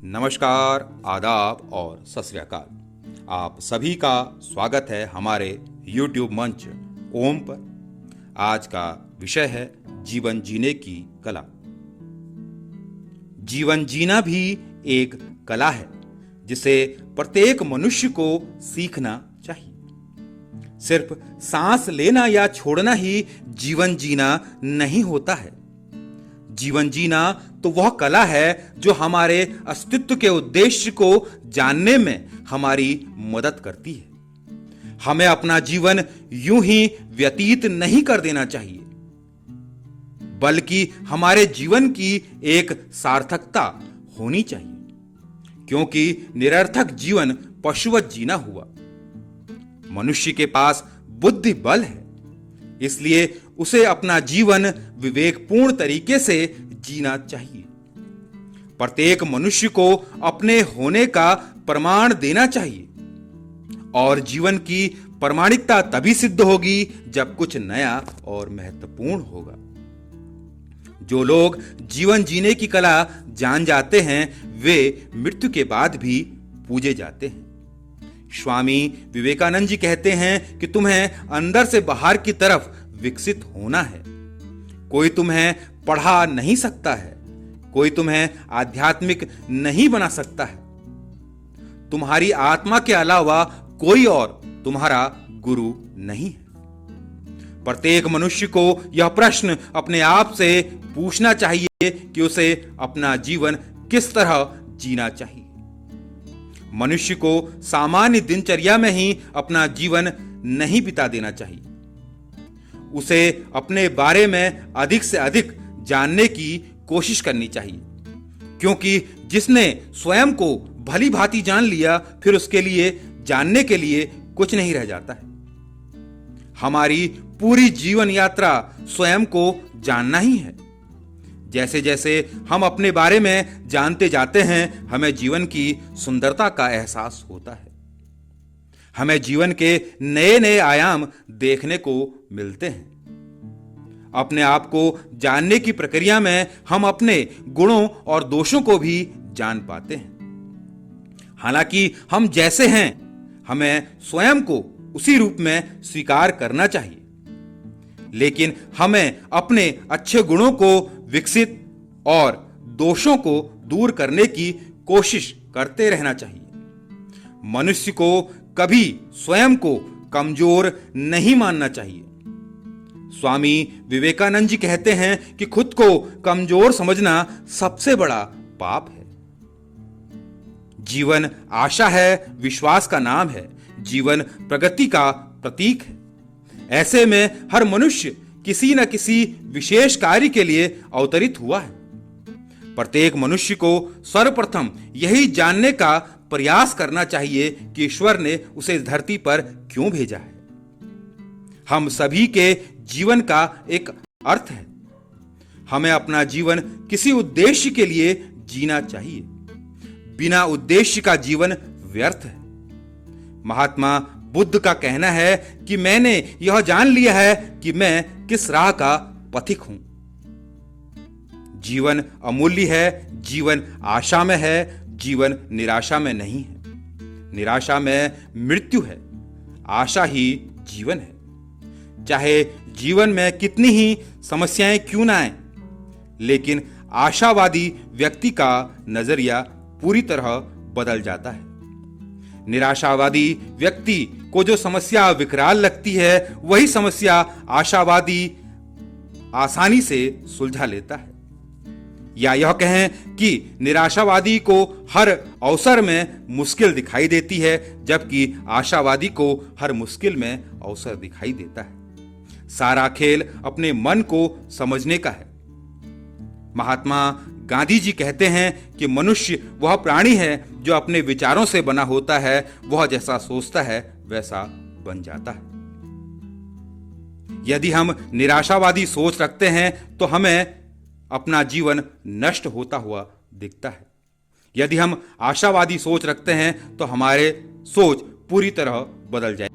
नमस्कार, आदाब और सत श्री अकाल। आप सभी का स्वागत है हमारे YouTube मंच ओम पर। आज का विषय है जीवन जीने की कला। जीवन जीना भी एक कला है जिसे प्रत्येक मनुष्य को सीखना चाहिए। सिर्फ सांस लेना या छोड़ना ही जीवन जीना नहीं होता है। जीवन जीना तो वह कला है जो हमारे अस्तित्व के उद्देश्य को जानने में हमारी मदद करती है। हमें अपना जीवन यूं ही व्यतीत नहीं कर देना चाहिए, बल्कि हमारे जीवन की एक सार्थकता होनी चाहिए, क्योंकि निरर्थक जीवन पशुवत जीना हुआ। मनुष्य के पास बुद्धि बल है, इसलिए उसे अपना जीवन विवेकपूर्ण तरीके से जीना चाहिए। प्रत्येक मनुष्य को अपने होने का प्रमाण देना चाहिए, और जीवन की प्रामाणिकता तभी सिद्ध होगी जब कुछ नया और महत्वपूर्ण होगा। जो लोग जीवन जीने की कला जान जाते हैं वे मृत्यु के बाद भी पूजे जाते हैं। स्वामी विवेकानंद जी कहते हैं कि तुम्हें अंदर से बाहर की तरफ विकसित होना है। कोई तुम्हें पढ़ा नहीं सकता है, कोई तुम्हें आध्यात्मिक नहीं बना सकता है। तुम्हारी आत्मा के अलावा कोई और तुम्हारा गुरु नहीं है। प्रत्येक मनुष्य को यह प्रश्न अपने आप से पूछना चाहिए कि उसे अपना जीवन किस तरह जीना चाहिए। मनुष्य को सामान्य दिनचर्या में ही अपना जीवन नहीं बिता देना चाहिए। उसे अपने बारे में अधिक से अधिक जानने की कोशिश करनी चाहिए, क्योंकि जिसने स्वयं को भली भांति जान लिया फिर उसके लिए जानने के लिए कुछ नहीं रह जाता है। हमारी पूरी जीवन यात्रा स्वयं को जानना ही है। जैसे जैसे हम अपने बारे में जानते जाते हैं, हमें जीवन की सुंदरता का एहसास होता है। हमें जीवन के नए नए आयाम देखने को मिलते हैं। अपने आप को जानने की प्रक्रिया में हम अपने गुणों और दोषों को भी जान पाते हैं। हालांकि हम जैसे हैं, हमें स्वयं को उसी रूप में स्वीकार करना चाहिए, लेकिन हमें अपने अच्छे गुणों को विकसित और दोषों को दूर करने की कोशिश करते रहना चाहिए। मनुष्य को कभी स्वयं को कमजोर नहीं मानना चाहिए। स्वामी विवेकानंद जी कहते हैं कि खुद को कमजोर समझना सबसे बड़ा पाप है। जीवन आशा है, विश्वास का नाम है। जीवन प्रगति का प्रतीक है। ऐसे में हर मनुष्य किसी न किसी विशेष कार्य के लिए अवतरित हुआ है। प्रत्येक मनुष्य को सर्वप्रथम यही जानने का प्रयास करना चाहिए कि ईश्वर ने उसे इस धरती पर क्यों भेजा है। हम सभी के जीवन का एक अर्थ है। हमें अपना जीवन किसी उद्देश्य के लिए जीना चाहिए। बिना उद्देश्य का जीवन व्यर्थ है। महात्मा बुद्ध का कहना है कि मैंने यह जान लिया है कि मैं किस राह का पथिक हूं। जीवन अमूल्य है, जीवन आशा में है, जीवन निराशा में नहीं है। निराशा में मृत्यु है, आशा ही जीवन है। चाहे जीवन में कितनी ही समस्याएं क्यों ना आए, लेकिन आशावादी व्यक्ति का नजरिया पूरी तरह बदल जाता है। निराशावादी व्यक्ति को जो समस्या विकराल लगती है, वही समस्या आशावादी आसानी से सुलझा लेता है। या यह कहें कि निराशावादी को हर अवसर में मुश्किल दिखाई देती है, जबकि आशावादी को हर मुश्किल में अवसर दिखाई देता है। सारा खेल अपने मन को समझने का है। महात्मा गांधी जी कहते हैं कि मनुष्य वह प्राणी है जो अपने विचारों से बना होता है। वह जैसा सोचता है वैसा बन जाता है। यदि हम निराशावादी सोच रखते हैं तो हमें अपना जीवन नष्ट होता हुआ दिखता है। यदि हम आशावादी सोच रखते हैं तो हमारे सोच पूरी तरह बदल जाए।